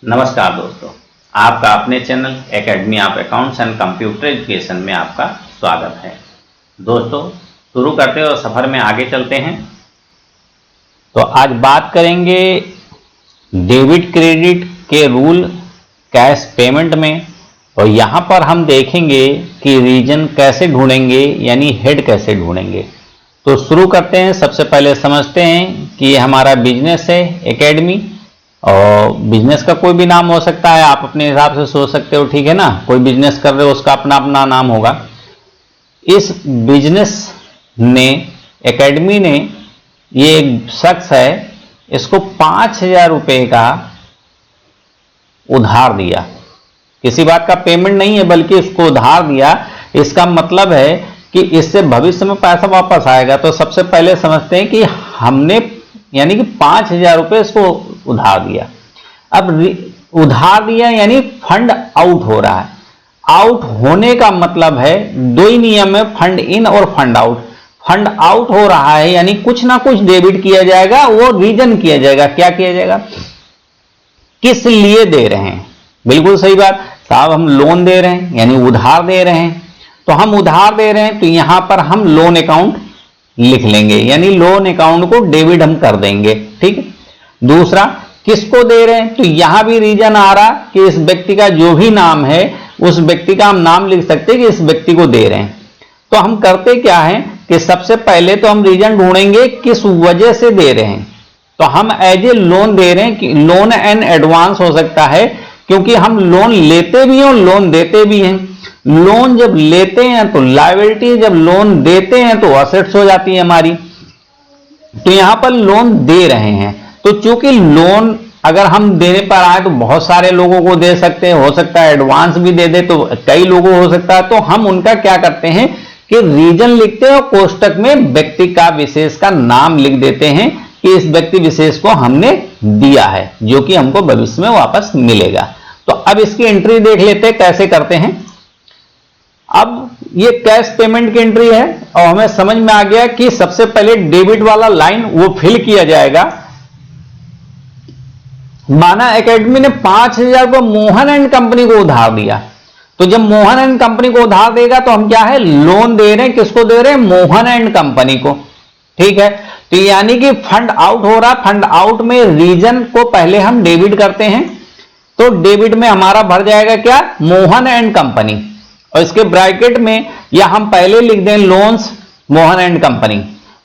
नमस्कार दोस्तों, आपका अपने channel academy of accounts and computer education में आपका स्वागत है। दोस्तों, शुरू करते और सफ़र में आगे चलते हैं। तो आज बात करेंगे डेबिट क्रेडिट के रूल कैश पेमेंट में, और यहाँ पर हम देखेंगे कि रीजन कैसे ढूंढेंगे, यानी हेड कैसे ढूंढेंगे। तो शुरू करते हैं। सबसे पहले समझते हैं कि ये हमारा बिजनेस है एकेडमी, और बिजनेस का कोई भी नाम हो सकता है, आप अपने हिसाब से सोच सकते हो, ठीक है ना। कोई बिजनेस कर रहे हो उसका अपना अपना नाम होगा। इस बिजनेस ने, एकेडमी ने, ये एक शख्स है, इसको 5,000 रुपये का उधार दिया। किसी बात का पेमेंट नहीं है, बल्कि उसको उधार दिया। इसका मतलब है कि इससे भविष्य में पैसा वापस आएगा। तो सबसे पहले समझते हैं कि हमने यानी कि 5,000 रुपये इसको उधार दिया। अब उधार दिया यानी फंड आउट हो रहा है। आउट होने का मतलब है, दो ही नियम है, फंड इन और फंड आउट। फंड आउट हो रहा है यानी कुछ ना कुछ डेबिट किया जाएगा, वो रीजन किया जाएगा। क्या किया जाएगा, किस लिए दे रहे हैं। बिल्कुल सही बात साहब, हम लोन दे रहे हैं यानी उधार दे रहे हैं। तो हम उधार दे रहे हैं, तो यहां पर हम लोन अकाउंट लिख लेंगे, यानी लोन अकाउंट को डेबिट हम कर देंगे, ठीक है। दूसरा, किसको दे रहे हैं, तो यहां भी रीजन आ रहा कि इस व्यक्ति का जो भी नाम है, उस व्यक्ति का हम नाम लिख सकते हैं कि इस व्यक्ति को दे रहे हैं। तो हम करते क्या है कि सबसे पहले तो हम रीजन ढूंढेंगे किस वजह से दे रहे हैं। तो हम एज ए लोन दे रहे हैं कि लोन एंड एडवांस हो सकता है, क्योंकि हम लोन लेते भी हैं और लोन देते भी हैं। लोन जब लेते हैं तो लायबिलिटी, जब लोन देते हैं तो असेट्स हो जाती है हमारी। तो यहां पर लोन दे रहे हैं, तो चूंकि लोन अगर हम देने पर आए तो बहुत सारे लोगों को दे सकते हैं, हो सकता है एडवांस भी दे दे तो कई लोगों को हो सकता है। तो हम उनका क्या करते हैं कि रीजन लिखते हैं और कोष्टक में व्यक्ति का विशेष का नाम लिख देते हैं कि इस व्यक्ति विशेष को हमने दिया है, जो कि हमको भविष्य में वापस मिलेगा। तो अब इसकी एंट्री देख लेते हैं कैसे करते हैं। अब ये कैश पेमेंट की एंट्री है, और हमें समझ में आ गया कि सबसे पहले डेबिट वाला लाइन वो फिल किया जाएगा। माना एकेडमी ने 5,000 को मोहन एंड कंपनी को उधार दिया, तो जब मोहन एंड कंपनी को उधार देगा तो हम क्या है, लोन दे रहे हैं। किसको दे रहे हैं, मोहन एंड कंपनी को, ठीक है। तो यानी कि फंड आउट हो रहा। फंड आउट में रीजन को पहले हम डेबिट करते हैं, तो डेबिट में हमारा भर जाएगा क्या, मोहन एंड कंपनी, और इसके ब्रैकेट में या हम पहले लिख दें लोन्स मोहन एंड कंपनी।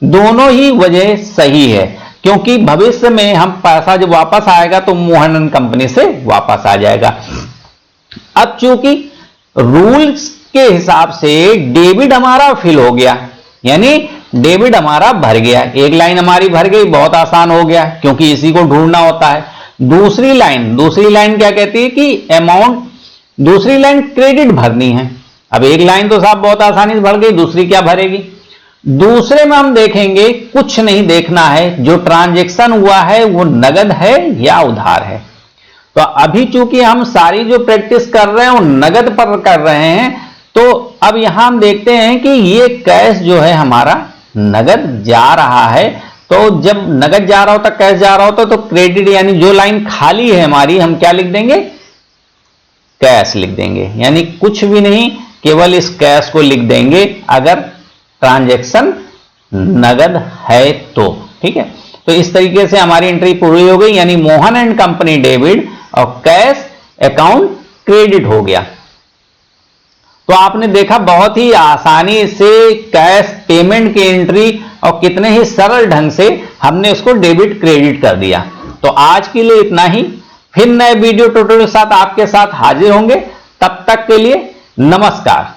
दोनों ही वजह सही है, क्योंकि भविष्य में हम पैसा जब वापस आएगा तो मोहन एंड कंपनी से वापस आ जाएगा। अब चूंकि रूल्स के हिसाब से डेबिट हमारा फिल हो गया, यानी डेबिट हमारा भर गया। एक लाइन हमारी भर गई, बहुत आसान हो गया, क्योंकि इसी को ढूंढना होता है। दूसरी लाइन क्या कहती है कि अमाउंट, दूसरी लाइन क्रेडिट भरनी है। अब एक लाइन तो साहब बहुत आसानी से भर गई, दूसरी क्या भरेगी। दूसरे में हम देखेंगे, कुछ नहीं देखना है, जो ट्रांजैक्शन हुआ है वो नगद है या उधार है। तो अभी चूंकि हम सारी जो प्रैक्टिस कर रहे हैं वो नगद पर कर रहे हैं, तो अब यहां हम देखते हैं कि ये कैश जो है हमारा नगद जा रहा है। तो जब नगद जा रहा होता, कैश जा रहा होता, तो क्रेडिट यानी जो लाइन खाली है हमारी, हम क्या लिख देंगे, कैश लिख देंगे। यानी कुछ भी नहीं, केवल इस कैश को लिख देंगे अगर ट्रांजैक्शन नगद है तो, ठीक है। तो इस तरीके से हमारी एंट्री पूरी हो गई, यानी मोहन एंड कंपनी डेबिट और कैश अकाउंट क्रेडिट हो गया। तो आपने देखा बहुत ही आसानी से कैश पेमेंट की एंट्री, और कितने ही सरल ढंग से हमने उसको डेबिट क्रेडिट कर दिया। तो आज के लिए इतना ही, फिर नए वीडियो ट्यूटोरियल के साथ आपके साथ हाजिर होंगे। तब तक के लिए नमस्कार।